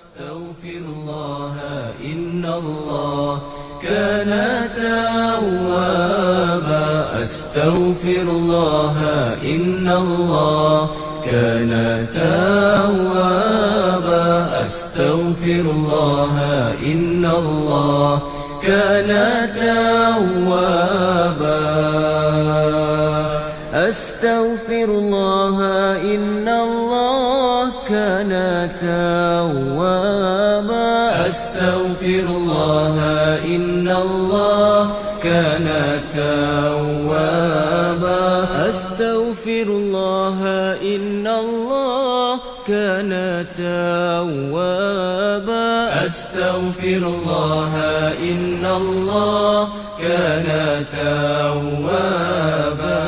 أستغفر الله إن الله كان توابا أستغفر الله إن الله كان توابا أستغفر الله إن الله كان توابا أستغفر الله إن الله كان توابا أستغفر الله إن الله كان توابا أستغفر الله إن الله كان توابا أستغفر الله إن الله كان توابا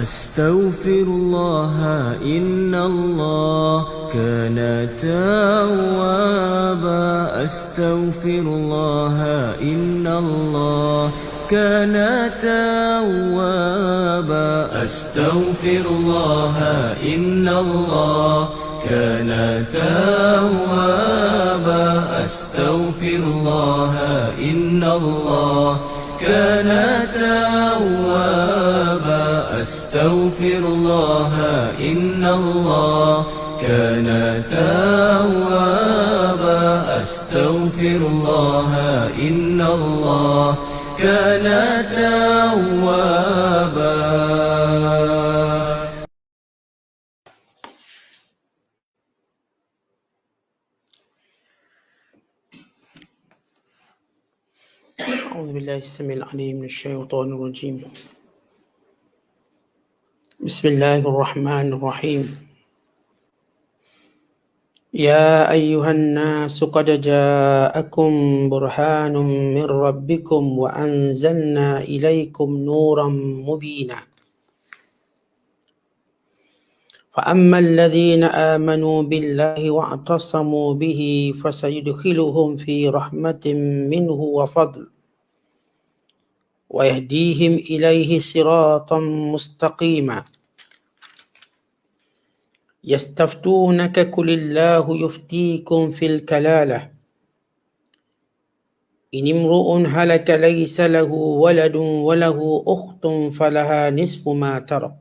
أستغفر الله إن الله كان توابا أستغفر الله إن الله كان توابا أستغفر الله إن الله كان توابا أستغفر الله إن الله كان توابا أستغفر الله إن الله كان توابا أستغفر الله إن الله كان توابا. أعوذ بالله السميع العليم من الشيطان الرجيم. بسم الله الرحمن الرحيم. يا أيها الناس قد جاءكم برهان من ربكم وأنزلنا إليكم نورا مبينا فأما الذين آمنوا بالله واعتصموا به فسيدخلهم في رحمة منه وفضل ويهديهم إليه صراطا مستقيما يستفتونك قل الله يفتيكم في الكلالة إن امرؤ هلك ليس له ولد وله أخت فلها نصف ما ترك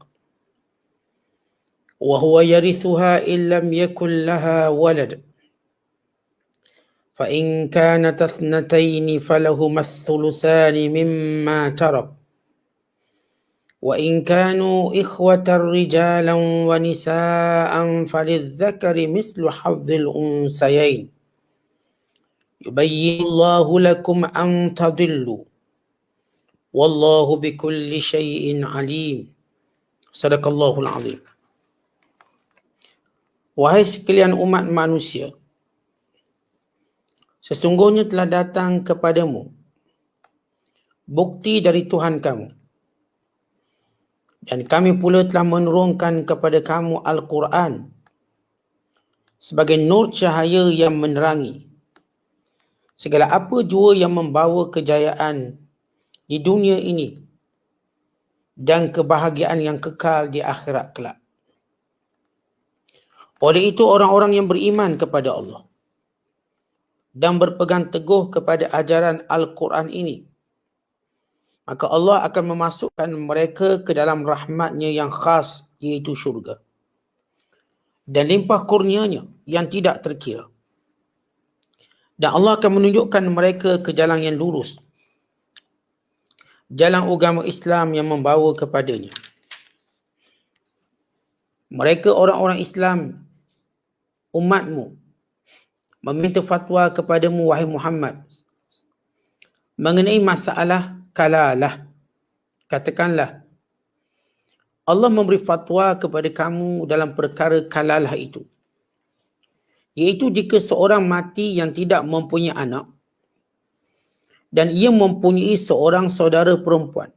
وهو يرثها إن لم يكن لها ولد فإن كانت اثنتين فلهما الثلثان مما ترك وإن كانوا إخوة رجالا ونساء فللذكر مثل حظ الأنثيين يبين الله لكم أن تضلوا والله بكل شيء عليم. صدق الله العظيم. Wahai sekalian umat manusia, sesungguhnya telah datang kepadamu bukti dari Tuhan kamu, dan kami pula telah menurunkan kepada kamu Al-Quran sebagai nur cahaya yang menerangi segala apa jua yang membawa kejayaan di dunia ini dan kebahagiaan yang kekal di akhirat kelak. Oleh itu orang-orang yang beriman kepada Allah dan berpegang teguh kepada ajaran Al-Quran ini, maka Allah akan memasukkan mereka ke dalam rahmatnya yang khas, iaitu syurga, dan limpah kurnianya yang tidak terkira. Dan Allah akan menunjukkan mereka ke jalan yang lurus, jalan agama Islam yang membawa kepadanya. Mereka orang-orang Islam, umatmu, meminta fatwa kepadamu wahai Muhammad mengenai masalah kalalah. Katakanlah, Allah memberi fatwa kepada kamu dalam perkara kalalah itu, iaitu jika seorang mati yang tidak mempunyai anak dan ia mempunyai seorang saudara perempuan,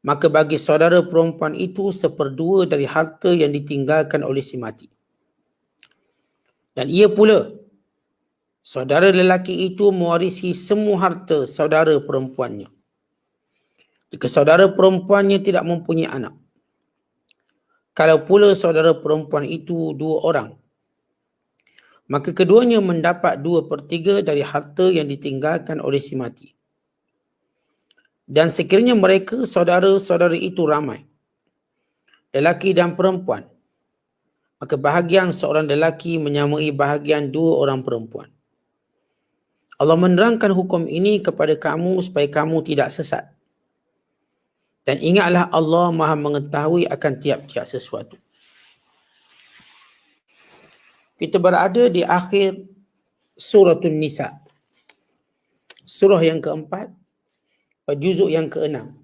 maka bagi saudara perempuan itu 1/2 dari harta yang ditinggalkan oleh si mati. Dan ia pula, saudara lelaki itu, mewarisi semua harta saudara perempuannya jika saudara perempuannya tidak mempunyai anak. Kalau pula saudara perempuan itu 2 orang, maka keduanya mendapat 2/3 dari harta yang ditinggalkan oleh si mati. Dan sekiranya mereka saudara-saudara itu ramai, lelaki dan perempuan, maka bahagian seorang lelaki menyamai bahagian 2 orang perempuan. Allah menerangkan hukum ini kepada kamu supaya kamu tidak sesat. Dan ingatlah Allah Maha mengetahui akan tiap-tiap sesuatu. Kita berada di akhir suratul Nisa. Surah yang keempat, juzuk yang keenam.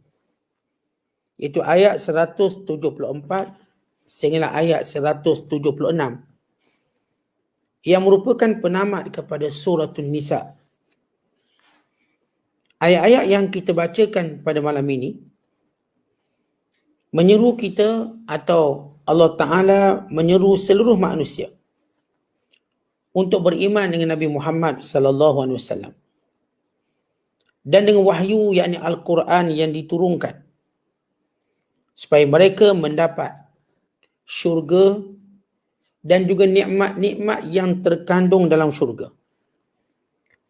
Iaitu ayat 174 sehinggalah ayat 176. Yang merupakan penamat kepada suratul Nisa. Ayat-ayat yang kita bacakan pada malam ini menyeru kita, atau Allah Ta'ala menyeru seluruh manusia untuk beriman dengan Nabi Muhammad sallallahu alaihi wasallam dan dengan wahyu yakni Al-Quran yang diturunkan supaya mereka mendapat syurga dan juga nikmat-nikmat yang terkandung dalam syurga,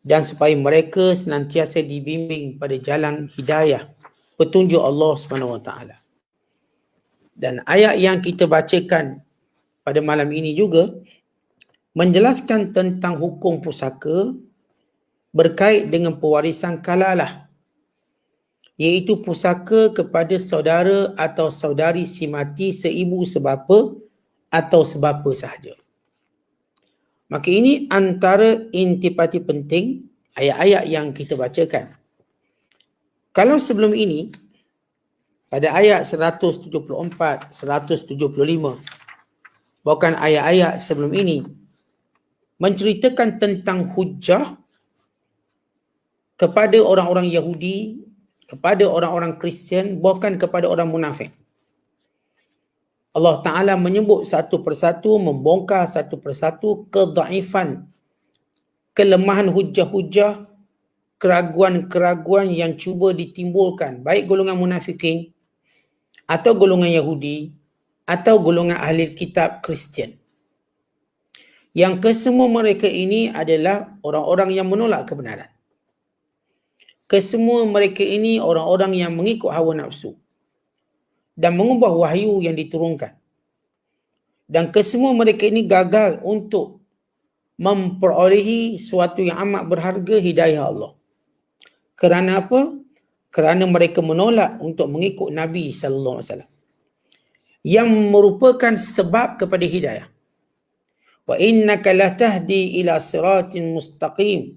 dan supaya mereka senantiasa dibimbing pada jalan hidayah petunjuk Allah Subhanahu Wa Taala. Dan ayat yang kita bacakan pada malam ini juga menjelaskan tentang hukum pusaka berkait dengan pewarisan kalalah, iaitu pusaka kepada saudara atau saudari si mati seibu sebapa atau sebapa sahaja. Maka ini antara intipati penting ayat-ayat yang kita bacakan. Kalau sebelum ini, pada ayat 174, 175, bahkan ayat-ayat sebelum ini menceritakan tentang hujjah kepada orang-orang Yahudi, kepada orang-orang Kristian, bahkan kepada orang munafik. Allah Ta'ala menyebut satu persatu, membongkar satu persatu kedaifan, kelemahan hujah-hujah, keraguan-keraguan yang cuba ditimbulkan baik golongan munafikin atau golongan Yahudi atau golongan ahli kitab Kristian. Yang kesemua mereka ini adalah orang-orang yang menolak kebenaran. Kesemua mereka ini orang-orang yang mengikut hawa nafsu dan mengubah wahyu yang diturunkan. Dan kesemua mereka ini gagal untuk memperolehi suatu yang amat berharga, hidayah Allah. Kerana apa? Kerana mereka menolak untuk mengikut Nabi sallallahu alaihi wasallam yang merupakan sebab kepada hidayah. Wa innaka latahdi ila siratin mustaqim.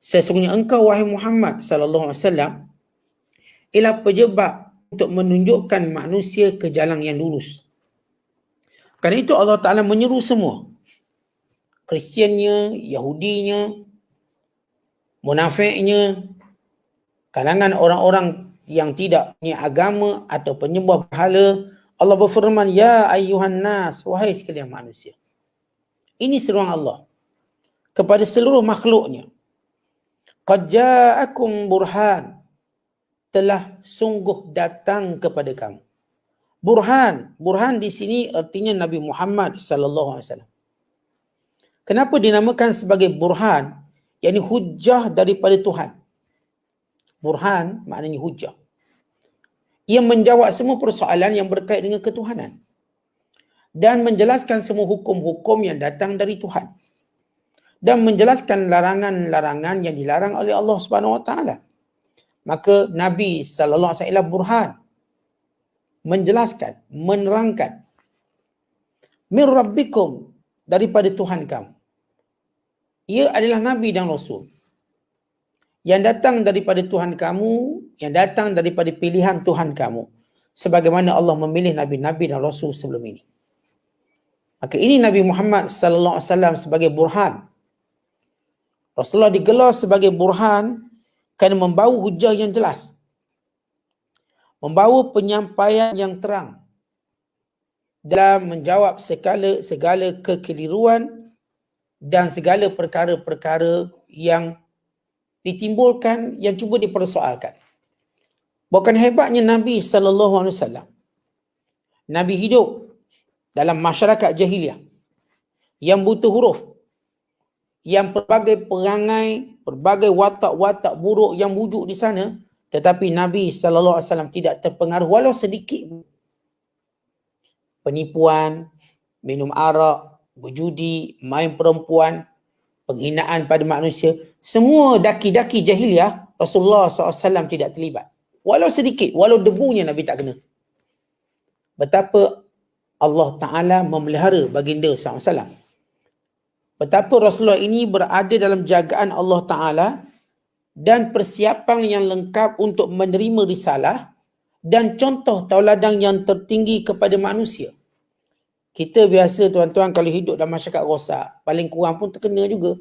Sesungguhnya engkau wahai Muhammad sallallahu alaihi wasallam ialah penyebab untuk menunjukkan manusia ke jalan yang lurus. Kerana itu Allah Ta'ala menyeru semua, Kristiannya, Yahudinya, munafiknya, kalangan orang-orang yang tidak punya agama atau penyembah berhala. Allah berfirman, ya ayyuhan nas, wahai sekalian manusia. Ini seruan Allah kepada seluruh makhluknya. Qad ja'akum burhan, telah sungguh datang kepada kamu. Burhan di sini artinya Nabi Muhammad sallallahu alaihi wasallam. Kenapa dinamakan sebagai burhan? Yakni hujjah daripada Tuhan. Burhan maknanya hujjah. Ia menjawab semua persoalan yang berkait dengan ketuhanan dan menjelaskan semua hukum-hukum yang datang dari Tuhan dan menjelaskan larangan-larangan yang dilarang oleh Allah Subhanahu Wa Taala. Maka Nabi sallallahu alaihi wasallam burhan, menjelaskan, menerangkan, min rabbikum, daripada Tuhan kamu. Ia adalah Nabi dan Rasul yang datang daripada Tuhan kamu, yang datang daripada pilihan Tuhan kamu, sebagaimana Allah memilih Nabi-Nabi dan Rasul sebelum ini. Maka ini Nabi Muhammad sallallahu alaihi wasallam sebagai burhan. Rasulullah digelar sebagai burhan kerana membawa hujah yang jelas, membawa penyampaian yang terang dalam menjawab segala kekeliruan dan segala perkara-perkara yang ditimbulkan, yang cuba dipersoalkan. Bukan hebatnya Nabi sallallahu alaihi wasallam. Nabi hidup dalam masyarakat jahiliah yang buta huruf, yang pelbagai perangai, pelbagai watak-watak buruk yang wujud di sana, tetapi Nabi SAW tidak terpengaruh walau sedikit. Penipuan, minum arak, berjudi, main perempuan, penghinaan pada manusia, semua daki-daki jahiliah, Rasulullah SAW tidak terlibat. Walau sedikit, walau debunya Nabi tak kena. Betapa Allah Ta'ala memelihara baginda SAW. Betapa Rasulullah ini berada dalam jagaan Allah Ta'ala dan persiapan yang lengkap untuk menerima risalah dan contoh tauladan yang tertinggi kepada manusia. Kita biasa tuan-tuan kalau hidup dalam masyarakat rosak, paling kurang pun terkena juga.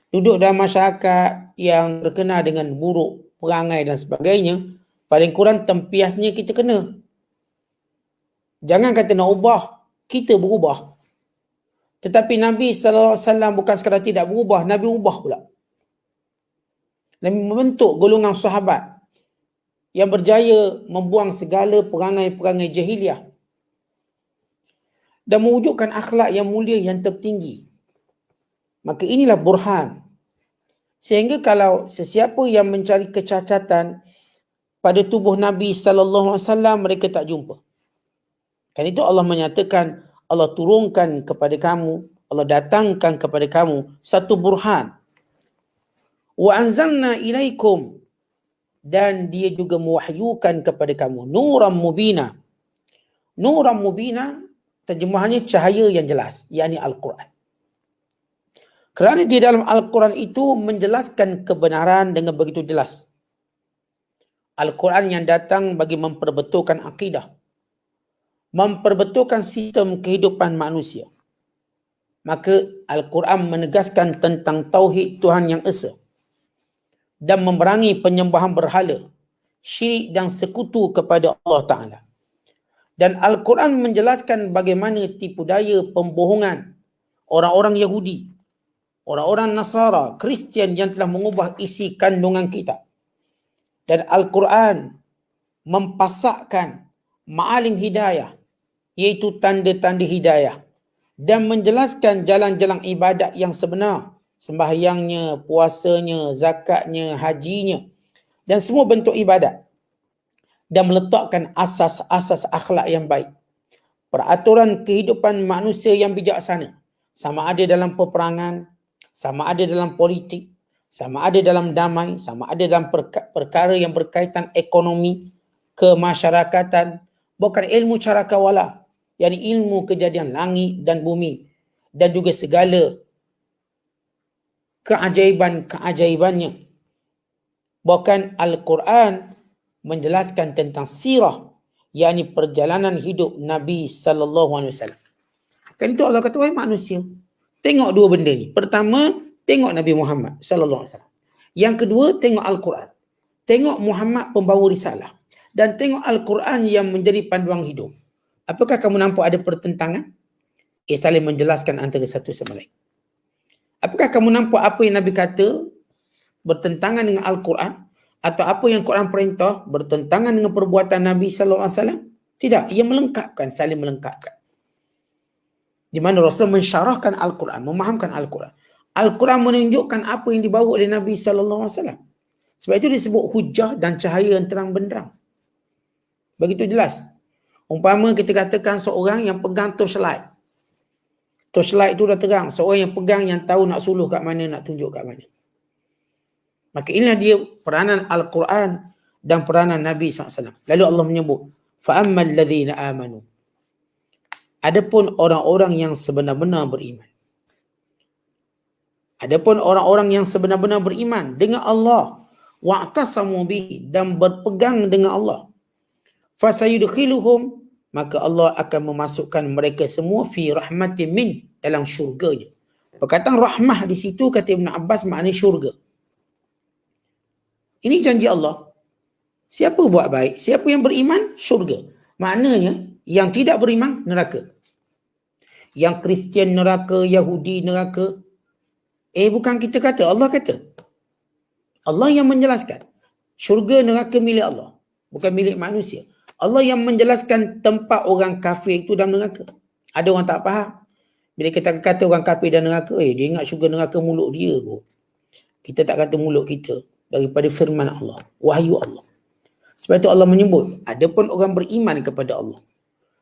Duduk dalam masyarakat yang terkena dengan buruk perangai dan sebagainya, paling kurang tempiasnya kita kena. Jangan kata nak ubah, kita berubah. Tetapi Nabi SAW bukan sekadar tidak berubah, Nabi ubah pula. Nabi membentuk golongan sahabat yang berjaya membuang segala perangai-perangai jahiliah dan mewujudkan akhlak yang mulia yang tertinggi. Maka inilah burhan. Sehingga kalau sesiapa yang mencari kecacatan pada tubuh Nabi SAW, mereka tak jumpa. Kan itu Allah menyatakan, Allah turunkan kepada kamu, Allah datangkan kepada kamu satu burhan. Wa anzalna ilaikum, dan dia juga mewahyukan kepada kamu nuram mubina. Nuram mubina terjemahannya cahaya yang jelas, yakni Al-Quran. Kerana di dalam Al-Quran itu menjelaskan kebenaran dengan begitu jelas. Al-Quran yang datang bagi memperbetulkan akidah, memperbetulkan sistem kehidupan manusia. Maka Al-Quran menegaskan tentang tauhid Tuhan yang esa dan memerangi penyembahan berhala, syirik dan sekutu kepada Allah Ta'ala. Dan Al-Quran menjelaskan bagaimana tipu daya pembohongan orang-orang Yahudi, orang-orang Nasara, Kristian yang telah mengubah isi kandungan kitab. Dan Al-Quran mempasakkan ma'alim hidayah, iaitu tanda-tanda hidayah, dan menjelaskan jalan-jalan ibadat yang sebenar, sembahyangnya, puasanya, zakatnya, hajinya, dan semua bentuk ibadat, dan meletakkan asas-asas akhlak yang baik, peraturan kehidupan manusia yang bijaksana, sama ada dalam peperangan, sama ada dalam politik, sama ada dalam damai, sama ada dalam perkara yang berkaitan ekonomi, kemasyarakatan, bukan ilmu carakawala, yakni ilmu kejadian langit dan bumi, dan juga segala keajaiban-keajaibannya. Bahkan Al-Quran menjelaskan tentang sirah, yakni perjalanan hidup Nabi SAW. Kan itu Allah kata, wahai manusia, tengok dua benda ni. Pertama, tengok Nabi Muhammad SAW. Yang kedua, tengok Al-Quran. Tengok Muhammad pembawa risalah. Dan tengok Al-Quran yang menjadi panduan hidup. Apakah kamu nampak ada pertentangan? Saling menjelaskan antara satu sama lain. Apakah kamu nampak apa yang Nabi kata bertentangan dengan Al-Quran? Atau apa yang Quran perintah bertentangan dengan perbuatan Nabi SAW? Tidak, ia melengkapkan, saling melengkapkan. Di mana Rasulullah mensyarahkan Al-Quran, memahamkan Al-Quran. Al-Quran menunjukkan apa yang dibawa oleh Nabi SAW. Sebab itu disebut hujah dan cahaya yang terang benderang. Begitu jelas. Umpama kita katakan seorang yang pegang torchlight. Torchlight itu dah terang. Seorang yang pegang, yang tahu nak suluh kat mana, nak tunjuk kat mana. Maka inilah dia peranan Al-Quran dan peranan Nabi SAW. Lalu Allah menyebut, فَأَمَّا الَّذِينَ آمَنُوا. Adapun orang-orang yang sebenar-benar beriman. Adapun orang-orang yang sebenar-benar beriman dengan Allah, wa'tasamu bihi, dan berpegang dengan Allah, fasayudkhiluhum, maka Allah akan memasukkan mereka semua fi rahmatin min, dalam syurganya. Perkataan rahmah di situ kata Ibn Abbas maknanya syurga. Ini janji Allah. Siapa buat baik, siapa yang beriman, syurga. Maknanya yang tidak beriman, neraka. Yang Kristian neraka, Yahudi neraka. Bukan kita kata, Allah kata. Allah yang menjelaskan. Syurga neraka milik Allah, bukan milik manusia. Allah yang menjelaskan tempat orang kafir itu dalam neraka. Ada orang tak faham. Bila kita kata orang kafir dan neraka, dia ingat syurga neraka mulut dia kot. Kita tak kata mulut kita. Daripada firman Allah, wahyu Allah. Sebab itu Allah menyebut, adapun orang beriman kepada Allah.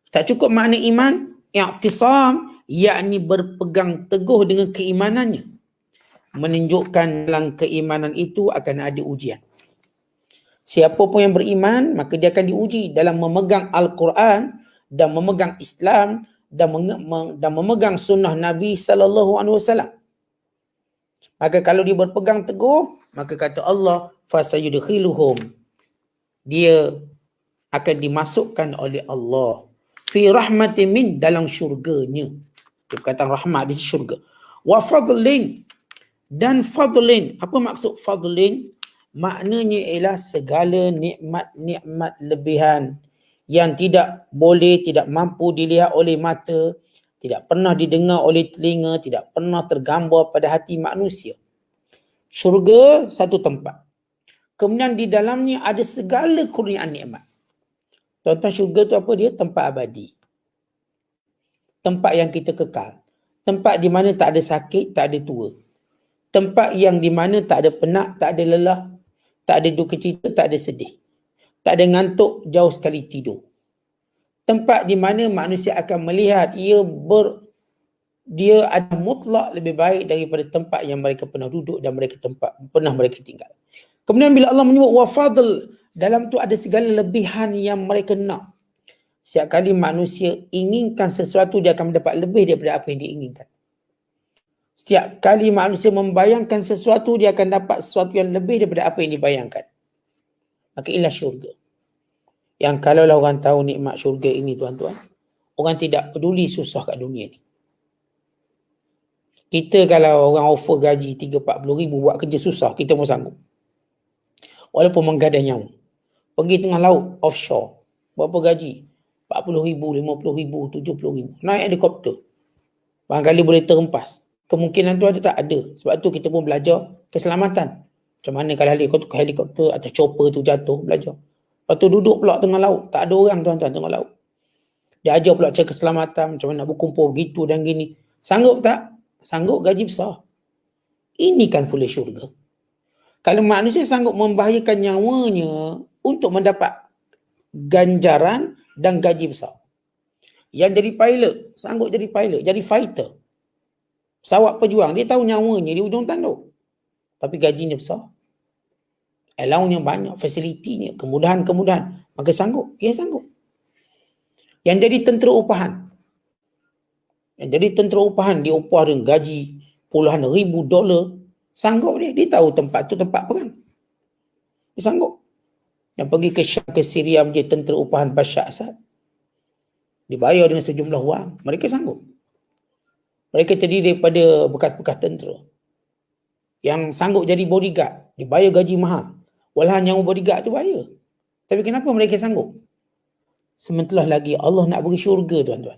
Tak cukup makna iman, i'tisam, yakni berpegang teguh dengan keimanannya. Menunjukkan dalam keimanan itu akan ada ujian. Siapa pun yang beriman, maka dia akan diuji dalam memegang Al-Quran dan memegang Islam dan memegang sunnah Nabi SAW. Maka kalau dia berpegang teguh, maka kata Allah, fasayudkhiluhum, dia akan dimasukkan oleh Allah fi rahmatin min, dalam syurganya. Dia perkataan rahmat di syurga. Wa fadlin, dan fadlin. Apa maksud fadlin? Maknanya ialah segala nikmat-nikmat lebihan yang tidak boleh, tidak mampu dilihat oleh mata, tidak pernah didengar oleh telinga, tidak pernah tergambar pada hati manusia. Syurga satu tempat. Kemudian di dalamnya ada segala kurniaan nikmat. Tuan-tuan, syurga tu apa dia? Tempat abadi. Tempat yang kita kekal. Tempat di mana tak ada sakit, tak ada tua. Tempat yang di mana tak ada penat, tak ada lelah, tak ada duka cita, tak ada sedih. Tak ada ngantuk, jauh sekali tidur. Tempat di mana manusia akan melihat dia ada mutlak lebih baik daripada tempat yang mereka pernah duduk dan pernah mereka tinggal. Kemudian bila Allah menyebut wafadl, dalam tu ada segala lebihan yang mereka nak. Setiap kali manusia inginkan sesuatu, dia akan mendapat lebih daripada apa yang dia inginkan. Setiap kali manusia membayangkan sesuatu, dia akan dapat sesuatu yang lebih daripada apa yang dibayangkan. Maka inilah syurga. Yang kalaulah orang tahu nikmat syurga ini, tuan-tuan, orang tidak peduli susah kat dunia ni. Kita kalau orang offer gaji 30-40 ribu buat kerja susah, kita pun sanggup. Walaupun menggadai nyawa. Pergi tengah laut, offshore. Berapa gaji? 40 ribu, 50 ribu, 70 ribu. Naik helikopter. Barangkali boleh terhempas. Kemungkinan tu ada tak? Ada. Sebab tu kita pun belajar keselamatan. Macam mana kalau helikopter atau chopper tu jatuh, belajar. Lepas tu duduk pula tengah laut. Tak ada orang, tuan-tuan, tengah laut. Dia ajar pula cara keselamatan, macam mana nak berkumpul begitu dan gini. Sanggup tak? Sanggup, gaji besar. Ini kan pula syurga. Kalau manusia sanggup membahayakan nyawanya untuk mendapat ganjaran dan gaji besar. Yang jadi pilot, sanggup jadi pilot, jadi fighter. Pesawat pejuang, dia tahu nyawanya di ujung tanduk. Tapi gajinya besar. Allowance-nya banyak, fasilitinya, kemudahan-kemudahan. Maka sanggup, dia sanggup. Yang jadi tentera upahan. Yang jadi tentera upahan, dia upah dengan gaji puluhan ribu dolar. Sanggup dia tahu tempat tu tempat perang. Dia sanggup. Yang pergi ke Syam, ke Syria menjadi tentera upahan Bashar Assad. Dibayar dengan sejumlah wang. Mereka sanggup. Mereka terdiri daripada bekas-bekas tentera. Yang sanggup jadi bodyguard. Dibayar gaji mahal. Walau nyawa bodyguard tu bayar. Tapi kenapa mereka sanggup? Sementara lagi Allah nak beri syurga, tuan-tuan.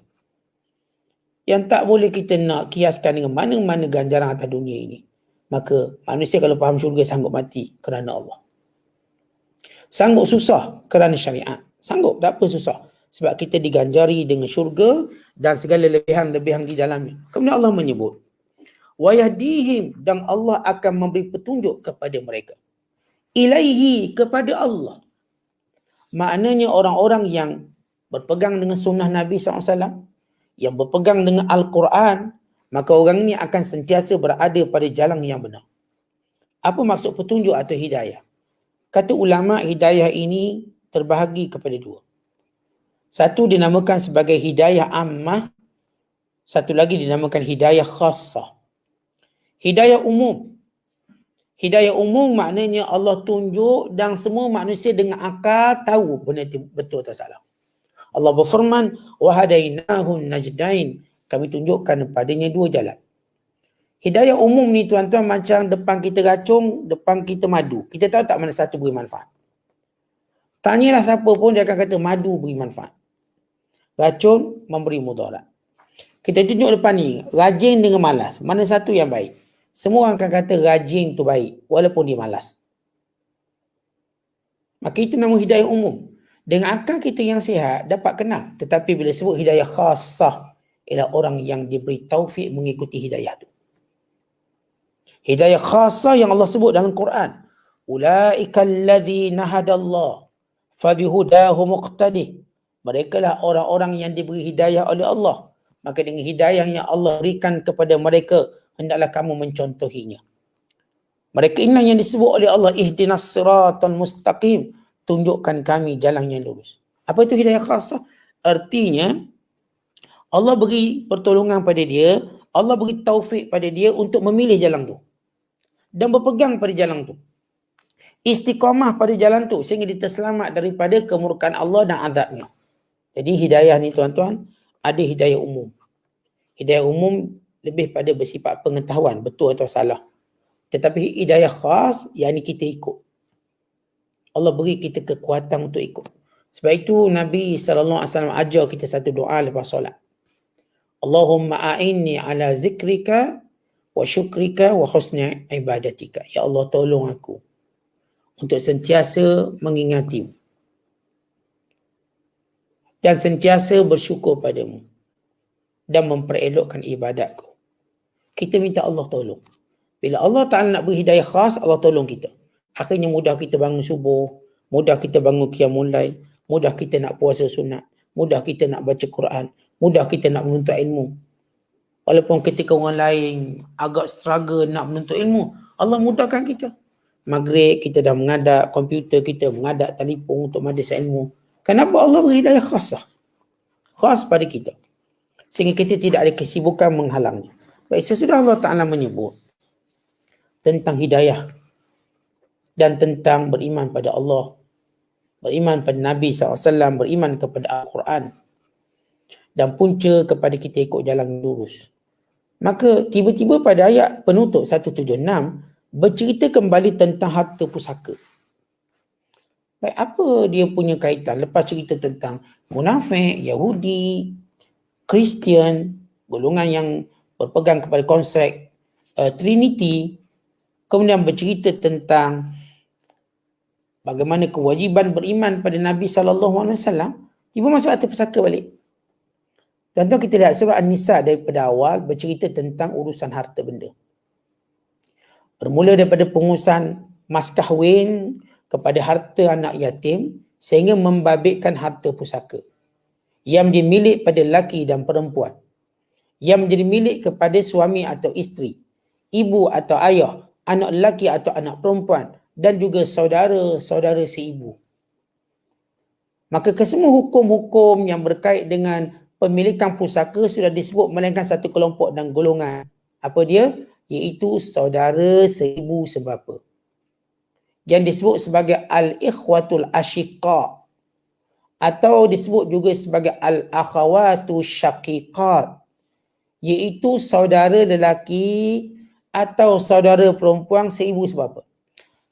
Yang tak boleh kita nak kiaskan dengan mana-mana ganjaran atas dunia ini. Maka manusia kalau faham syurga sanggup mati kerana Allah. Sanggup susah kerana syariat. Sanggup, tak apa susah. Sebab kita diganjari dengan syurga dan segala lebihan-lebihan di dalamnya. Kemudian Allah menyebut, wa yahdihim, dan Allah akan memberi petunjuk kepada mereka. Ilaihi, kepada Allah. Maknanya orang-orang yang berpegang dengan sunnah Nabi SAW, yang berpegang dengan Al-Quran, maka orang ini akan sentiasa berada pada jalan yang benar. Apa maksud petunjuk atau hidayah? Kata ulama, hidayah ini terbahagi kepada dua. Satu dinamakan sebagai hidayah ammah, satu lagi dinamakan hidayah khassah. Hidayah umum. Hidayah umum maknanya Allah tunjuk dan semua manusia dengan akal tahu benda itu betul atau salah. Allah berfirman, wa hadainahun najdain, kami tunjukkan padanya dua jalan. Hidayah umum ni, tuan-tuan, macam depan kita racun, depan kita madu. Kita tahu tak mana satu beri manfaat. Tanyalah siapa pun, dia akan kata madu beri manfaat. Racun memberi mudarat. Kita tunjuk depan ni, rajin dengan malas. Mana satu yang baik? Semua orang akan kata rajin tu baik, walaupun dia malas. Maka itu nama hidayah umum. Dengan akal kita yang sihat, dapat kenal. Tetapi bila sebut hidayah khassah, ialah orang yang diberi taufik mengikuti hidayah itu. Hidayah khasa yang Allah sebut dalam Quran. Ulaika alladhina hadallah fabihudahu muqtadih. Mereka lah orang-orang yang diberi hidayah oleh Allah. Maka dengan hidayah yang Allah berikan kepada mereka, hendaklah kamu mencontohinya. Mereka inilah yang disebut oleh Allah, ihdinas siratal mustaqim. Tunjukkan kami jalan yang lurus. Apa itu hidayah khasah? Artinya, Allah beri pertolongan pada dia, Allah beri taufik pada dia untuk memilih jalan tu. Dan berpegang pada jalan tu. Istiqamah pada jalan tu sehingga dia terselamat daripada kemurkaan Allah dan azabnya. Jadi hidayah ni tuan-tuan, ada hidayah umum. Hidayah umum lebih pada bersifat pengetahuan, betul atau salah. Tetapi hidayah khas, yang ni kita ikut. Allah beri kita kekuatan untuk ikut. Sebab itu Nabi SAW ajar kita satu doa lepas solat. Allahumma a'inni ala zikrika wa syukrika wa husni ibadatika. Ya Allah, tolong aku untuk sentiasa mengingatimu dan sentiasa bersyukur padamu dan memperelokkan ibadatku. Kita minta Allah tolong. Bila Allah Ta'ala nak beri hidayah khas, Allah tolong kita. Akhirnya mudah kita bangun subuh, mudah kita bangun qiyamul lail, mudah kita nak puasa sunat, mudah kita nak baca Quran, mudah kita nak menuntut ilmu. Walaupun ketika orang lain agak struggle nak menuntut ilmu, Allah mudahkan kita. Maghrib kita dah mengadap komputer, kita mengadap telefon untuk madrasah ilmu. Kenapa Allah beri hidayah khasah? Khas pada kita. Sehingga kita tidak ada kesibukan menghalangnya. Baik, sesudah Allah Ta'ala menyebut tentang hidayah dan tentang beriman pada Allah, beriman pada Nabi SAW, beriman kepada Al-Quran, dan punca kepada kita ikut jalan lurus. Maka tiba-tiba pada ayat penutup 176 bercerita kembali tentang harta pusaka. Baik, apa dia punya kaitan? Lepas cerita tentang munafik, Yahudi, Kristian, golongan yang berpegang kepada konsep Trinity, kemudian bercerita tentang bagaimana kewajiban beriman pada Nabi SAW, tiba masuk harta pusaka balik. Contoh kita lihat surah An-Nisa daripada awal bercerita tentang urusan harta benda. Bermula daripada pengurusan mas kahwin kepada harta anak yatim sehingga membabitkan harta pusaka yang menjadi milik pada lelaki dan perempuan, yang menjadi milik kepada suami atau isteri, ibu atau ayah, anak lelaki atau anak perempuan, dan juga saudara-saudara seibu. Maka kesemua hukum-hukum yang berkait dengan pemilikan pusaka sudah disebut melainkan satu kelompok dan golongan. Apa dia? Iaitu saudara seibu sebapa. Yang disebut sebagai al-ikhwatul asyiqa atau disebut juga sebagai al-akhawatu syaqiqat, iaitu saudara lelaki atau saudara perempuan seibu sebapa.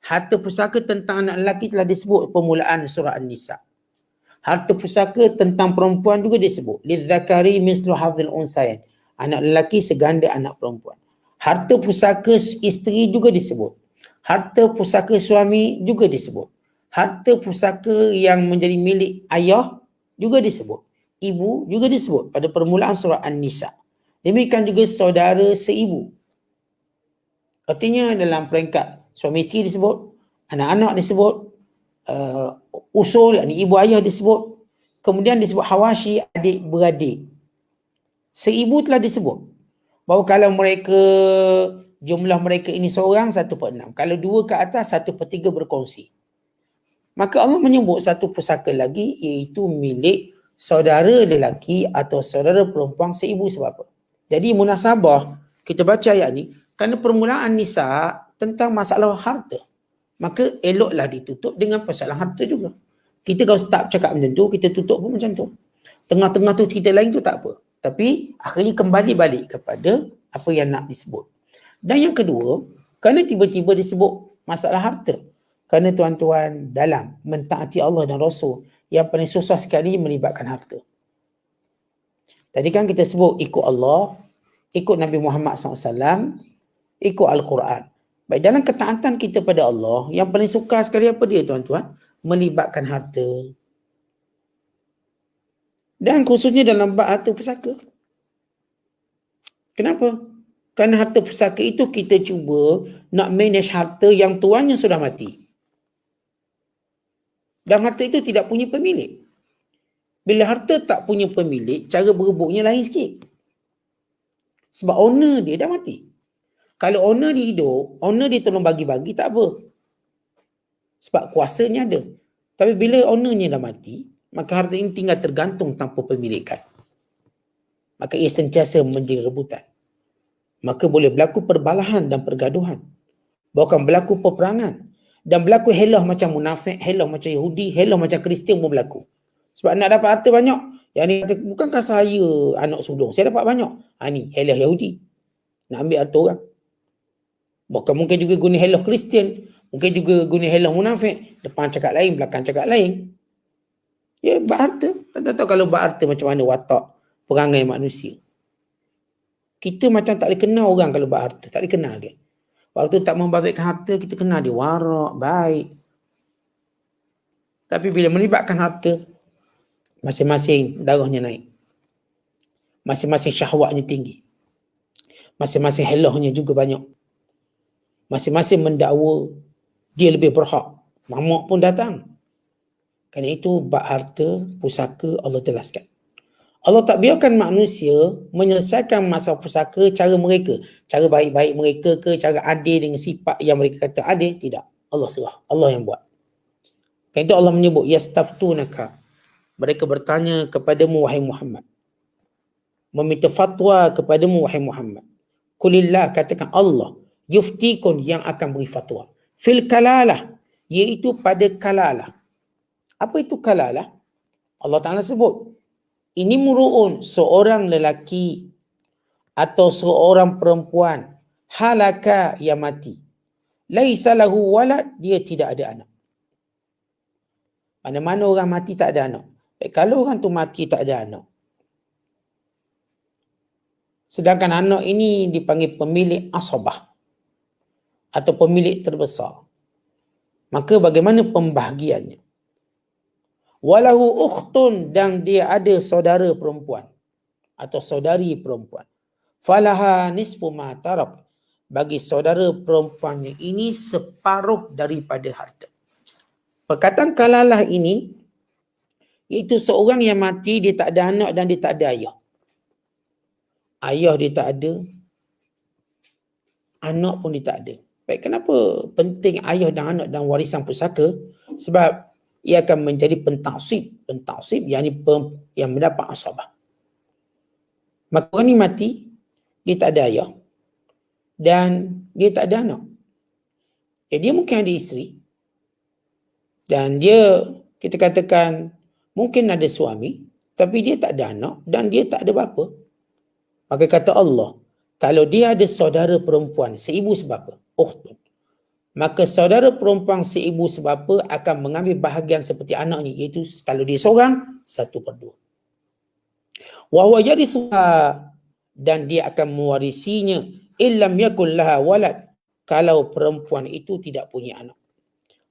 Harta pusaka tentang anak lelaki telah disebut permulaan surah An-Nisa. Harta pusaka tentang perempuan juga disebut. Lidzakari mislu hadzil unsayain. Anak lelaki seganda anak perempuan. Harta pusaka isteri juga disebut. Harta pusaka suami juga disebut. Harta pusaka yang menjadi milik ayah juga disebut. Ibu juga disebut pada permulaan surah An-Nisa. Demikian juga saudara seibu. Artinya dalam peringkat suami isteri disebut, anak-anak disebut, usul, ibu ayah disebut, kemudian disebut hawashi, adik beradik. Seibu telah disebut bahawa kalau mereka, jumlah mereka ini seorang 1/6. Kalau 2 ke atas 1/3 berkongsi. Maka Allah menyebut satu pusaka lagi iaitu milik saudara lelaki atau saudara perempuan seibu sebapa. Jadi munasabah kita baca ayat ni kerana permulaan Nisa tentang masalah harta. Maka eloklah ditutup dengan persoalan harta juga. Kita kalau start cakap macam tu, kita tutup pun macam tu. Tengah-tengah tu cerita lain tu tak apa. Tapi akhirnya kembali balik kepada apa yang nak disebut. Dan yang kedua, kerana tiba-tiba disebut masalah harta. Kerana tuan-tuan dalam mentaati Allah dan Rasul, yang paling susah sekali melibatkan harta. Tadi kan kita sebut ikut Allah, ikut Nabi Muhammad SAW, ikut Al-Quran. Baik, dalam ketaatan kita pada Allah, yang paling sukar sekali apa dia tuan-tuan? Melibatkan harta. Dan khususnya dalam bab harta pusaka. Kenapa? Kerana harta pusaka itu kita cuba nak manage harta yang tuannya sudah mati. Dan harta itu tidak punya pemilik. Bila harta tak punya pemilik, cara berebutnya lain sikit. Sebab owner dia dah mati. Kalau owner dia hidup, owner dia tolong bagi-bagi, tak apa. Sebab kuasanya ada. Tapi bila ownernya dah mati, maka harta ini tinggal tergantung tanpa pemilikan. Maka ia sentiasa menjadi rebutan. Maka boleh berlaku perbalahan dan pergaduhan. Bahkan berlaku peperangan. Dan berlaku helah macam munafik, helah macam Yahudi, helah macam Kristian pun berlaku. Sebab nak dapat harta banyak. Yang ni kata, bukankah saya anak sulung? Saya dapat banyak. Ni helah Yahudi. Nak ambil harta orang. Bahkan mungkin juga guna helah Kristian. Mungkin juga guna helah munafik. Depan cakap lain, belakang cakap lain. Ya, bak harta. Tak tahu kalau bak harta macam mana watak perangai manusia. Kita macam tak boleh kenal orang kalau bak harta. Tak boleh kenal dia. Waktu tak membabitkan harta, kita kenal dia warak, baik. Tapi bila melibatkan harta, masing-masing darahnya naik. Masing-masing syahwatnya tinggi. Masing-masing helahnya juga banyak. Masing-masing mendakwa dia lebih berhak. Mamak pun datang. Kerana itu bab harta, pusaka Allah jelaskan. Allah tak biarkan manusia menyelesaikan masalah pusaka cara mereka. Cara baik-baik mereka ke, cara adil dengan sifat yang mereka kata adil. Tidak. Allah serah. Allah yang buat. Kerana itu Allah menyebut, yastaftunaka. Mereka bertanya kepadamu wahai Muhammad. Meminta fatwa kepadamu wahai Muhammad. Kulillah, katakan Allah. Yuftikun, yang akan beri fatwa. Fil kalalah. Iaitu pada kalalah. Apa itu kalalah? Allah Ta'ala sebut. Ini muru'un, seorang lelaki atau seorang perempuan halaka yang mati. Laisa lahu walad, dia tidak ada anak. Mana-mana orang mati tak ada anak. Kalau orang tu mati tak ada anak. Sedangkan anak ini dipanggil pemilik asabah atau pemilik terbesar. Maka bagaimana pembahagiannya? Walahu ukhtun, dan dia ada saudara perempuan atau saudari perempuan. Falaha nisfu ma tarak, bagi saudara perempuannya ini separuh daripada harta. Perkataan kalalah ini iaitu seorang yang mati, dia tak ada anak dan dia tak ada ayah. Ayah dia tak ada, anak pun dia tak ada. Baik, kenapa penting ayah dan anak dalam warisan pusaka? Sebab ia akan menjadi pentaksib. Pentaksib yang mendapat asabah. Maka orang ni mati, dia tak ada ayah dan dia tak ada anak. Dia mungkin ada isteri dan dia, kita katakan, mungkin ada suami tapi dia tak ada anak dan dia tak ada bapa. Maka kata Allah, kalau dia ada saudara perempuan seibu sebapa, ukhtun, maka saudara perempuan seibu sebapa akan mengambil bahagian seperti anaknya, iaitu kalau dia seorang, 1/2. Wa huwa yarithuha, dan dia akan mewarisinya, illam yakul laha walad, kalau perempuan itu tidak punya anak.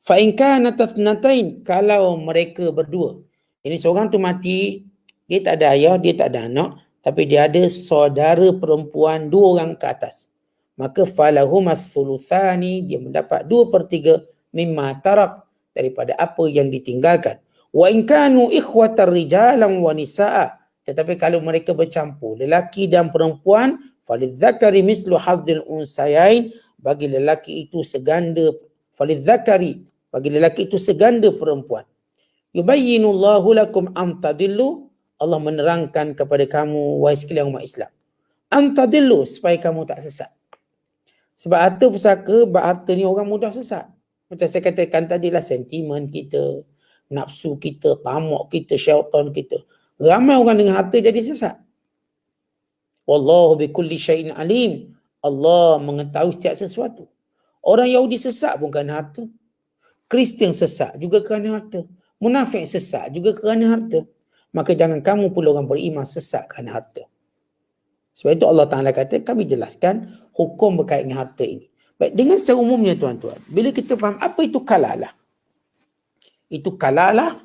Fa in kanat tathnatain, kalau mereka berdua. Ini seorang tu mati, dia tak ada ayah, dia tak ada anak, tapi dia ada saudara perempuan 2 orang ke atas. Maka falahumas thuluthani, dia mendapat 2/3 mimma tarak, daripada apa yang ditinggalkan. Wa in kanu ikhwatar rijalan wa nisaa, tetapi kalau mereka bercampur lelaki dan perempuan, falidzakari mislu hadzil unsayain, bagi lelaki itu seganda, falidzakari, bagi lelaki itu seganda perempuan. Yubayyinullahu lakum an tadillu, Allah menerangkan kepada kamu wahai sekalian umat Islam, an tadillu, supaya kamu tak sesat. Sebab harta pusaka, harta ni orang mudah sesat. Macam saya katakan tadi lah, sentimen kita, nafsu kita, tamak kita, syaitan kita. Ramai orang dengan harta jadi sesat. Wallahu bikulli syai'in alim. Allah mengetahui setiap sesuatu. Orang Yahudi sesat pun kerana harta. Kristian sesat juga kerana harta. Munafik sesat juga kerana harta. Maka jangan kamu pula orang beriman sesat kerana harta. Sebab itu Allah Ta'ala kata, kami jelaskan hukum berkait dengan harta ini. Baik, dengan secara umumnya tuan-tuan, bila kita faham apa itu kalalah. Itu kalalah,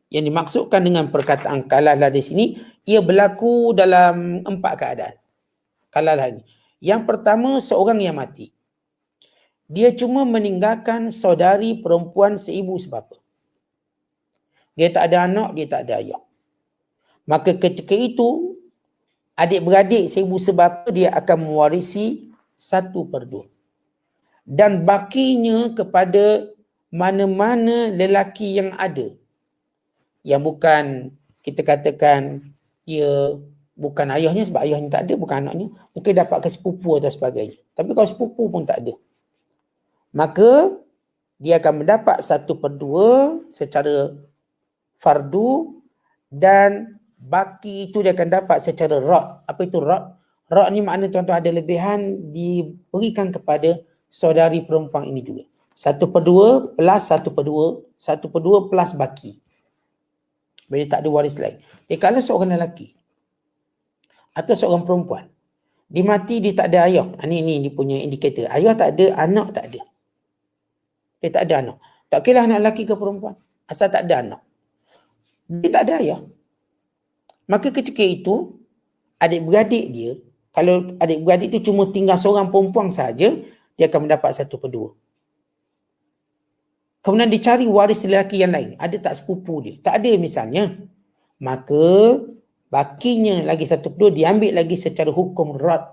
yang dimaksudkan dengan perkataan kalalah di sini, ia berlaku dalam 4 keadaan. kalalah ini. Yang pertama, seorang yang mati. Dia cuma meninggalkan saudari perempuan seibu sebapa. Dia tak ada anak, dia tak ada ayah. Maka ketika itu, adik-beradik seibu sebapa dia akan mewarisi 1/2. Dan bakinya kepada mana-mana lelaki yang ada. Yang bukan, kita katakan, dia bukan ayahnya sebab ayahnya tak ada, bukan anaknya. Mungkin dapatkan sepupu atau sebagainya. Tapi kalau sepupu pun tak ada, maka dia akan mendapat 1/2 secara fardu dan baki itu dia akan dapat secara ra'. Apa itu ra'? Ra' ni makna tuan-tuan ada lebihan diberikan kepada saudari perempuan ini juga. 1/2 plus 1/2, 1/2 plus baki. Bila tak ada waris lain. Jadi kalau seorang lelaki atau seorang perempuan, dia mati dia tak ada ayah. Ini dia punya indikator. Ayah tak ada, anak tak ada. Dia tak ada anak. Tak kira anak lelaki ke perempuan. Asal tak ada anak. Dia tak ada ayah. Maka ketika itu, adik-beradik dia, kalau adik-beradik itu cuma tinggal seorang perempuan saja, dia akan mendapat 1/2. Kemudian dicari waris lelaki yang lain. Ada tak sepupu dia? Tak ada misalnya. Maka bakinya lagi 1/2 diambil lagi secara hukum rad.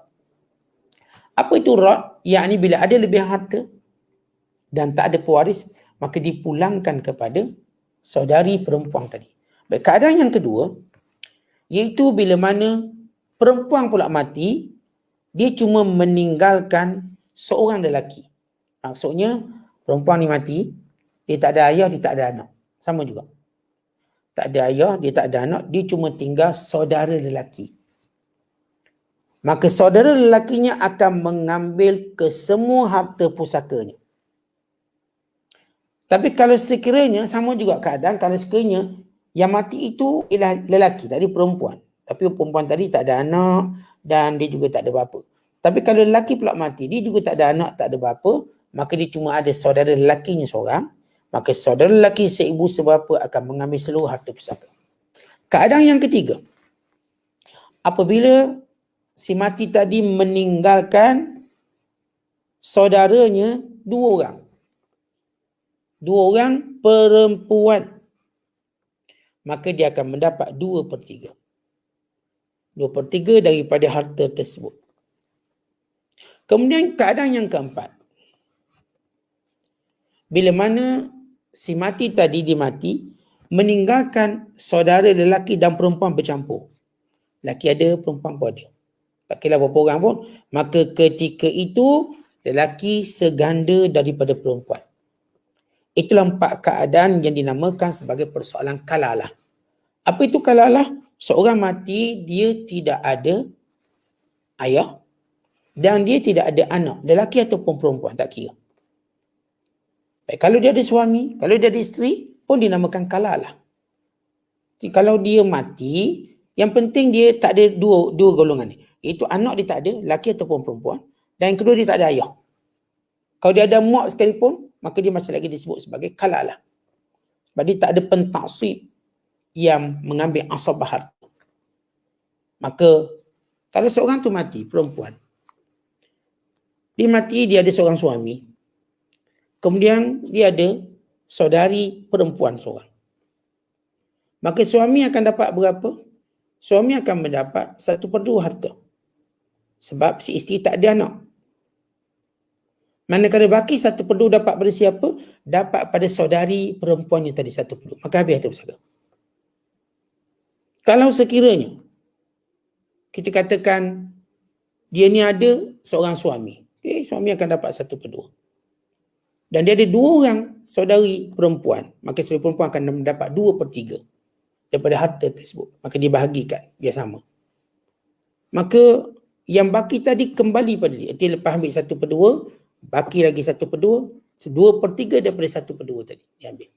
Apa itu rad? Yakni bila ada lebihan harta dan tak ada pewaris, maka dipulangkan kepada saudari perempuan tadi. Baik, keadaan yang kedua, iaitu bila mana perempuan pula mati, dia cuma meninggalkan seorang lelaki. Maksudnya, perempuan ni mati, dia tak ada ayah, dia tak ada anak. Sama juga. Tak ada ayah, dia tak ada anak, dia cuma tinggal saudara lelaki. Maka saudara lelakinya akan mengambil kesemua harta pusakanya. Tapi kalau sekiranya, sama juga keadaan, kalau sekiranya yang mati itu ialah lelaki, tadi perempuan. Tapi perempuan tadi tak ada anak dan dia juga tak ada bapa. Tapi kalau lelaki pula mati, dia juga tak ada anak, tak ada bapa, maka dia cuma ada saudara lelakinya seorang. Maka saudara lelaki seibu sebapa akan mengambil seluruh harta pusaka. Keadaan yang ketiga, apabila si mati tadi meninggalkan saudaranya 2 orang. 2 orang perempuan. Maka dia akan mendapat 2/3. 2/3 daripada harta tersebut. Kemudian keadaan yang keempat, bila mana si mati tadi dia mati, meninggalkan saudara lelaki dan perempuan bercampur. Lelaki ada, perempuan pun ada. Tak kira berapa orang pun. Maka ketika itu, lelaki seganda daripada perempuan. Itulah 4 keadaan yang dinamakan sebagai persoalan kalalah. Apa itu kalalah? Seorang mati, dia tidak ada ayah dan dia tidak ada anak. Lelaki ataupun perempuan, tak kira. Baik, kalau dia ada suami, kalau dia ada isteri, pun dinamakan kalalah. Jadi kalau dia mati, yang penting dia tak ada dua golongan ni. Iaitu anak dia tak ada, lelaki ataupun perempuan. Dan yang kedua dia tak ada ayah. Kalau dia ada mak sekalipun, maka dia masih lagi disebut sebagai kalalah. Sebab dia tak ada pentaksib yang mengambil asabah harta. Maka kalau seorang tu mati, perempuan, dia mati, dia ada seorang suami. Kemudian dia ada saudari perempuan seorang. Maka suami akan dapat berapa? Suami akan mendapat 1/2 harta. Sebab si isteri tak ada anak. Manakala baki 1/2 dapat pada siapa? Dapat pada saudari perempuannya tadi 1/2. Maka habis harta pusaka. Kalau sekiranya kita katakan dia ni ada seorang suami. Suami akan dapat 1/2. Dan dia ada 2 orang saudari perempuan. Maka saudari perempuan akan mendapat 2/3 daripada harta tersebut. Maka dibahagikan. Dia sama. Maka yang baki tadi kembali pada dia. Dia lepas ambil 1/2, baki lagi 1/2, 2/3 daripada 1/2 tadi diambil.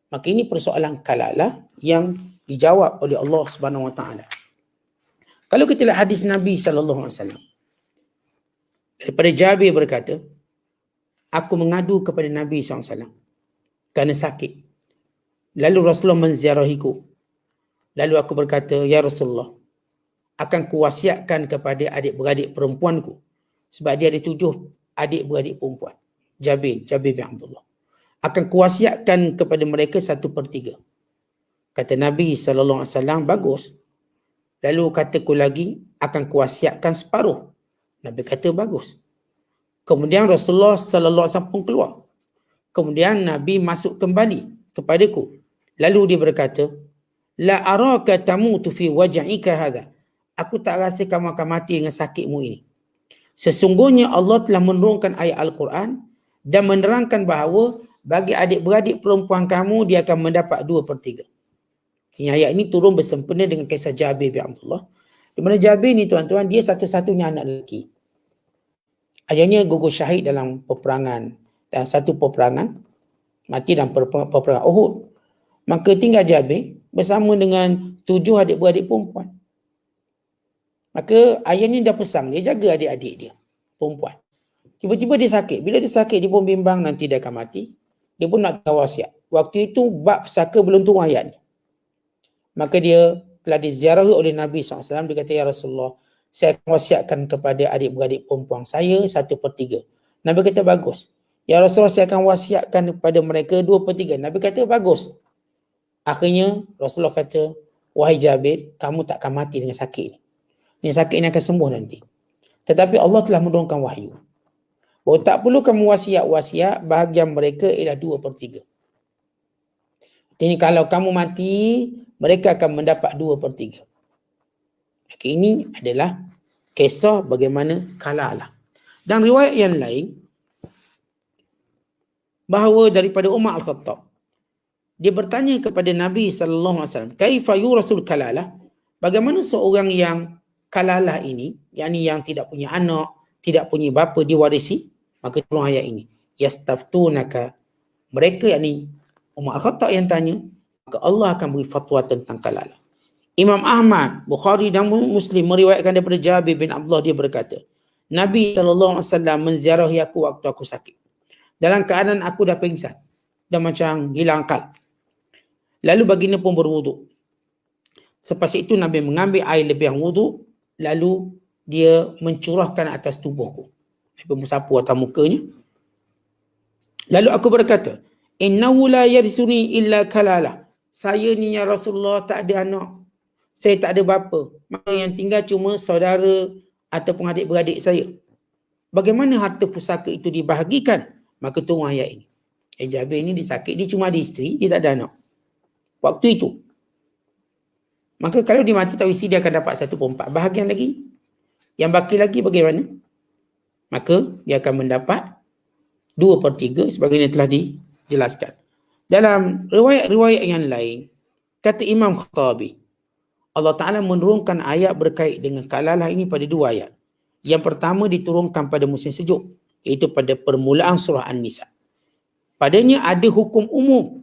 Maka ini persoalan kalalah yang dijawab oleh Allah Subhanahu Wa Taala. Kalau kita lihat hadis Nabi sallallahu alaihi wasallam, daripada Jabir berkata, aku mengadu kepada Nabi SAW kerana sakit. Lalu Rasulullah menziarahiku. Lalu aku berkata, ya Rasulullah, akan kuwasiatkan kepada adik-beradik perempuanku. Sebab dia ada 7 adik-beradik perempuan. Jabir bin Abdullah. Akan kuwasiatkan kepada mereka 1/3. Kata Nabi SAW, bagus. Lalu kataku lagi, akan kuwasiatkan separuh. Nabi kata bagus. Kemudian Rasulullah SAW pun keluar. Kemudian Nabi masuk kembali kepadaku. Lalu dia berkata, la araka tamutu fi waj'ika hadha. Aku tak rasa kamu akan mati dengan sakitmu ini. Sesungguhnya Allah telah menurunkan ayat Al-Quran dan menerangkan bahawa bagi adik-beradik perempuan kamu, dia akan mendapat 2/3. Ayat ini turun bersempena dengan kisah Jabir bin Abdullah. Di mana Jabir ni tuan-tuan, dia satu-satunya anak lelaki. Ayahnya gugur syahid dalam peperangan. Dan satu peperangan, mati dalam peperangan Uhud. Maka tinggal Jabir bersama dengan 7 adik-beradik perempuan. Maka ayahnya dah pesan, dia jaga adik-adik dia, perempuan. Tiba-tiba dia sakit. Bila dia sakit, dia pun bimbang nanti dia akan mati. Dia pun nak wasiat. Waktu itu bab pusaka belum turun ayat ni. Maka dia telah diziarahi oleh Nabi SAW. Dia kata, ya Rasulullah, saya akan wasiatkan kepada adik-beradik perempuan saya 1/3. Nabi kata, bagus. Ya Rasulullah, saya akan wasiatkan kepada mereka 2/3. Nabi kata, bagus. Akhirnya Rasulullah kata, wahai Jabir, kamu tak akan mati dengan sakit ni. Ini sakit ini akan sembuh nanti. Tetapi Allah telah menurunkan wahyu. Bahawa tak perlu kamu wasiat, bahagian mereka ialah 2/3. Jadi kalau kamu mati, mereka akan mendapat 2/3. Okay, ini adalah kisah bagaimana Kalalah. Dan riwayat yang lain, bahawa daripada Umar Al-Khattab, dia bertanya kepada Nabi SAW, kaifa yurasul Kalalah? Bagaimana seorang yang Kalalah ini, yakni yang tidak punya anak, tidak punya bapa, diwarisi? Maka turun ayat ini. Yastaftunaka. Mereka, yakni Umar Al-Khattab yang tanya, maka Allah akan beri fatwa tentang Kalalah. Imam Ahmad, Bukhari dan Muslim meriwayatkan daripada Jabir bin Abdullah, dia berkata, Nabi SAW menziarahi aku waktu aku sakit. Dalam keadaan aku dah pingsan. Dah macam hilang akal. Lalu baginda pun berwuduk. Selepas itu Nabi mengambil air lebih wuduk, lalu dia mencurahkan atas tubuhku. Nabi mensapu atas mukanya. Lalu aku berkata, innahu la yarisuni illa Kalalah. Saya ni ya Rasulullah tak ada anak. Saya tak ada bapa. Maka yang tinggal cuma saudara ataupun adik-beradik saya. Bagaimana harta pusaka itu dibahagikan? Maka turun ayat ini. Jabir ini disakit, dia cuma ada isteri, dia tak ada anak. Waktu itu. Maka kalau dia mati tahu isteri, dia akan dapat 1/4. Bahagian lagi. Yang baki lagi bagaimana? Maka dia akan mendapat 2/3 sebagaimana telah dijelaskan. Dalam riwayat-riwayat yang lain, kata Imam Khattabi, Allah Ta'ala menurunkan ayat berkait dengan Kalalah ini pada 2 ayat. Yang pertama diturunkan pada musim sejuk, iaitu pada permulaan surah An-Nisa. Padanya ada hukum umum,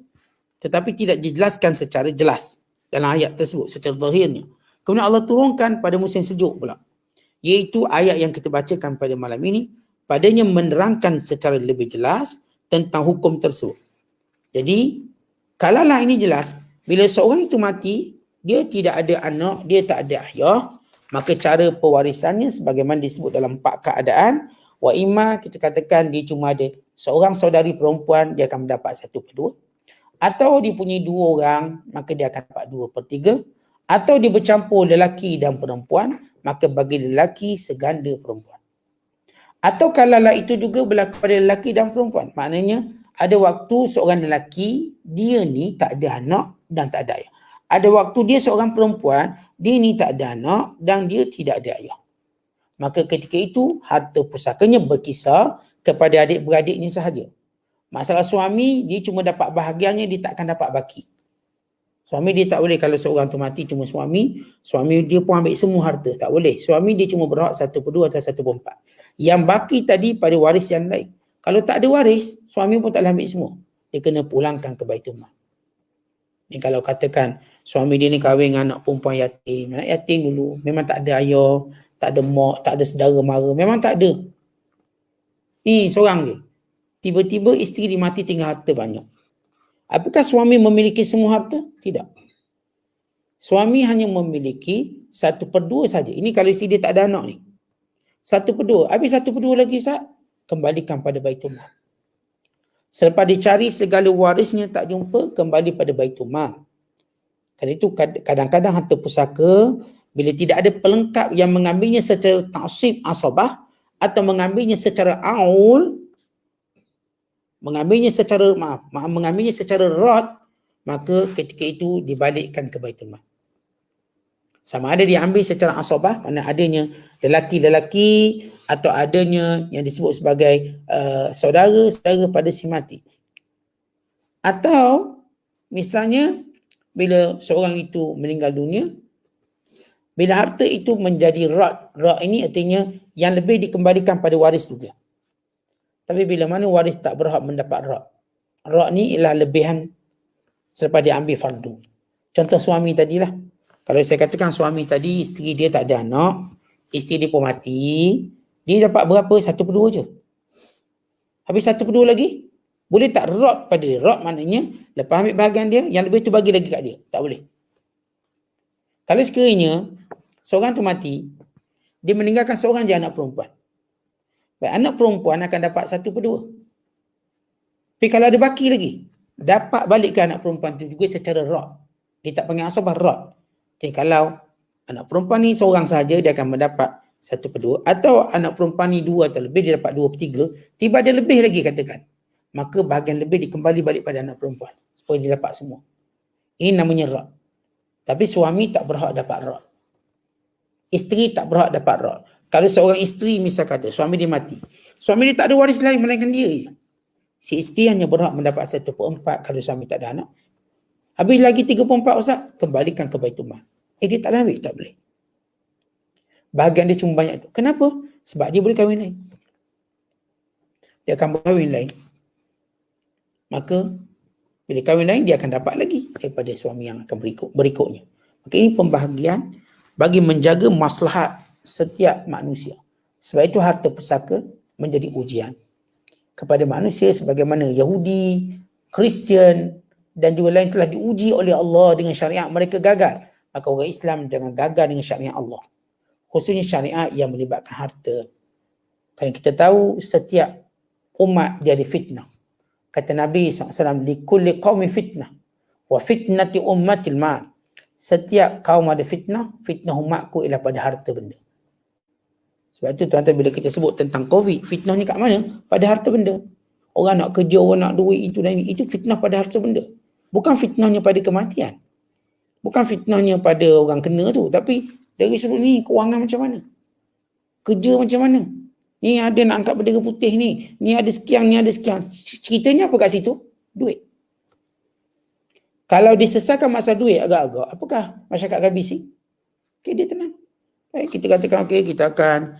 tetapi tidak dijelaskan secara jelas dalam ayat tersebut, secara zahirnya. Kemudian Allah turunkan pada musim sejuk pula, iaitu ayat yang kita bacakan pada malam ini. Padanya menerangkan secara lebih jelas tentang hukum tersebut. Jadi, Kalalah ini jelas, bila seorang itu mati, dia tidak ada anak, dia tak ada ayah, maka cara pewarisannya sebagaimana disebut dalam 4 keadaan. Wa imma, kita katakan dia cuma ada seorang saudari perempuan, dia akan mendapat 1/2. Atau dia punya 2 orang, maka dia akan dapat 2/3. Atau dia bercampur lelaki dan perempuan, maka bagi lelaki seganda perempuan. Atau Kalalah itu juga berlaku pada lelaki dan perempuan. Maknanya ada waktu seorang lelaki, dia ni tak ada anak dan tak ada ayah. Ada waktu dia seorang perempuan, dia ni tak ada anak dan dia tidak ada ayah. Maka ketika itu harta pusakanya berkisar kepada adik-beradiknya sahaja. Masalah suami, dia cuma dapat bahagiannya, dia tak akan dapat baki. Suami dia tak boleh, kalau seorang tu mati cuma suami dia pun ambil semua harta. Tak boleh. Suami dia cuma berhak 1/2 atau 1/4. Yang baki tadi pada waris yang lain. Kalau tak ada waris, suami pun tak boleh ambil semua. Dia kena pulangkan ke Baitul Mal. Ni kalau katakan suami dia ni kahwin dengan anak perempuan yatim. Anak yatim dulu, memang tak ada ayah, tak ada mak, tak ada saudara mara. Memang tak ada. Ni seorang dia. Tiba-tiba isteri dia mati tinggal harta banyak. Apakah suami memiliki semua harta? Tidak. Suami hanya memiliki 1/2 saja. Ini kalau isteri dia tak ada anak ni. 1/2. Habis 1/2 lagi Ustaz, kembalikan pada Baitul Mal. Selepas dicari segala warisnya tak jumpa, kembali pada Baitul Mal. Kerana itu kadang-kadang harta pusaka bila tidak ada pelengkap yang mengambilnya secara ta'sib asabah atau mengambilnya secara aul, mengambilnya secara rad, maka ketika itu dibalikkan ke Baitul Mal. Sama ada diambil secara asabah, mana adanya lelaki-lelaki atau adanya yang disebut sebagai saudara-saudara pada si mati. Atau misalnya bila seorang itu meninggal dunia, bila harta itu menjadi rad. Rad ini artinya yang lebih dikembalikan pada waris juga. Tapi bila mana waris tak berhak mendapat rad. Rad ni ialah lebihan selepas dia ambil fardu. Contoh suami tadilah. Kalau saya katakan suami tadi, isteri dia tak ada anak, isteri dia pun mati, dia dapat berapa? 1/2 je. Habis 1/2 lagi, boleh tak rad pada dia? Rad maknanya, lepas ambil bahagian dia, yang lebih tu bagi lagi kat dia. Tak boleh. Kalau sekiranya, seorang tu mati, dia meninggalkan seorang je anak perempuan. Baik, anak perempuan akan dapat 1/2. Tapi kalau ada baki lagi, dapat balik ke anak perempuan tu juga secara rad. Dia tak panggil asabah, rad. Jadi kalau anak perempuan ni seorang saja, dia akan mendapat 1/2. Atau anak perempuan ni 2 atau lebih, dia dapat 2/3. Tiba ada lebih lagi katakan. Maka bahagian lebih dikembali balik pada anak perempuan. Supaya dia dapat semua. Ini namanya rad. Tapi suami tak berhak dapat rad. Isteri tak berhak dapat rad. Kalau seorang isteri misal kata, suami dia mati. Suami dia tak ada waris lain melainkan dia je. Si isteri hanya berhak mendapat 1/4 kalau suami tak ada anak. Habis lagi 3/4 Ustaz, kembalikan ke Baitul Mal. Dia tak ambil, tak boleh. Bahagian dia cuma banyak tu. Kenapa? Sebab dia boleh kahwin lain. Dia akan berkahwin lain. Maka bila kahwin lain, dia akan dapat lagi daripada suami yang akan berikutnya. Maka ini pembahagian bagi menjaga maslahat setiap manusia. Sebab itu harta pusaka menjadi ujian kepada manusia sebagaimana Yahudi, Kristian dan juga lain telah diuji oleh Allah dengan syariat mereka gagal. Maka orang Islam jangan gagal dengan syariat Allah. Khususnya syariat yang melibatkan harta. Kerana kita tahu setiap umat dia ada fitnah. Kata Nabi SAW, likulli qawmi fitnah wa fitnati ummatil mal. Setiap kaum ada fitnah, fitnah umatku ialah pada harta benda. Sebab itu tuan-tuan bila kita sebut tentang COVID, fitnahnya kat mana? Pada harta benda. Orang nak kerja, orang nak duit, itu dan ini. Itu fitnah pada harta benda. Bukan fitnahnya pada kematian. Bukan fitnahnya pada orang kena tu. Tapi dari sudut ni, kewangan macam mana? Kerja macam mana? Ni ada nak angkat bendera putih ni. Ni ada sekian, ni ada sekian. Ceritanya apa kat situ? Duit. Kalau disesatkan masalah duit agak-agak, apakah masyarakat akan bising? Okay, dia tenang. Kita katakan, okay, kita akan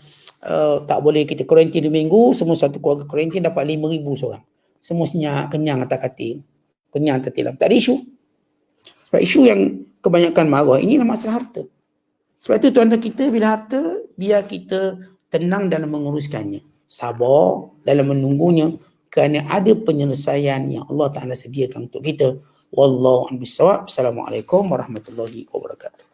tak boleh kita kuarantin 2 minggu, semua satu keluarga kuarantin dapat 5,000 seorang. Semua senyap, kenyang atas katil. Kenyang atas tilam. Tak ada isu. Sebab isu yang kebanyakan marah, inilah masalah harta. Sebab itu tuan-tuan kita bila harta, biar kita tenang dalam menguruskannya. Sabar dalam menunggunya kerana ada penyelesaian yang Allah Ta'ala sediakan untuk kita. Wallahu a'lam bishawab. Assalamualaikum warahmatullahi wabarakatuh.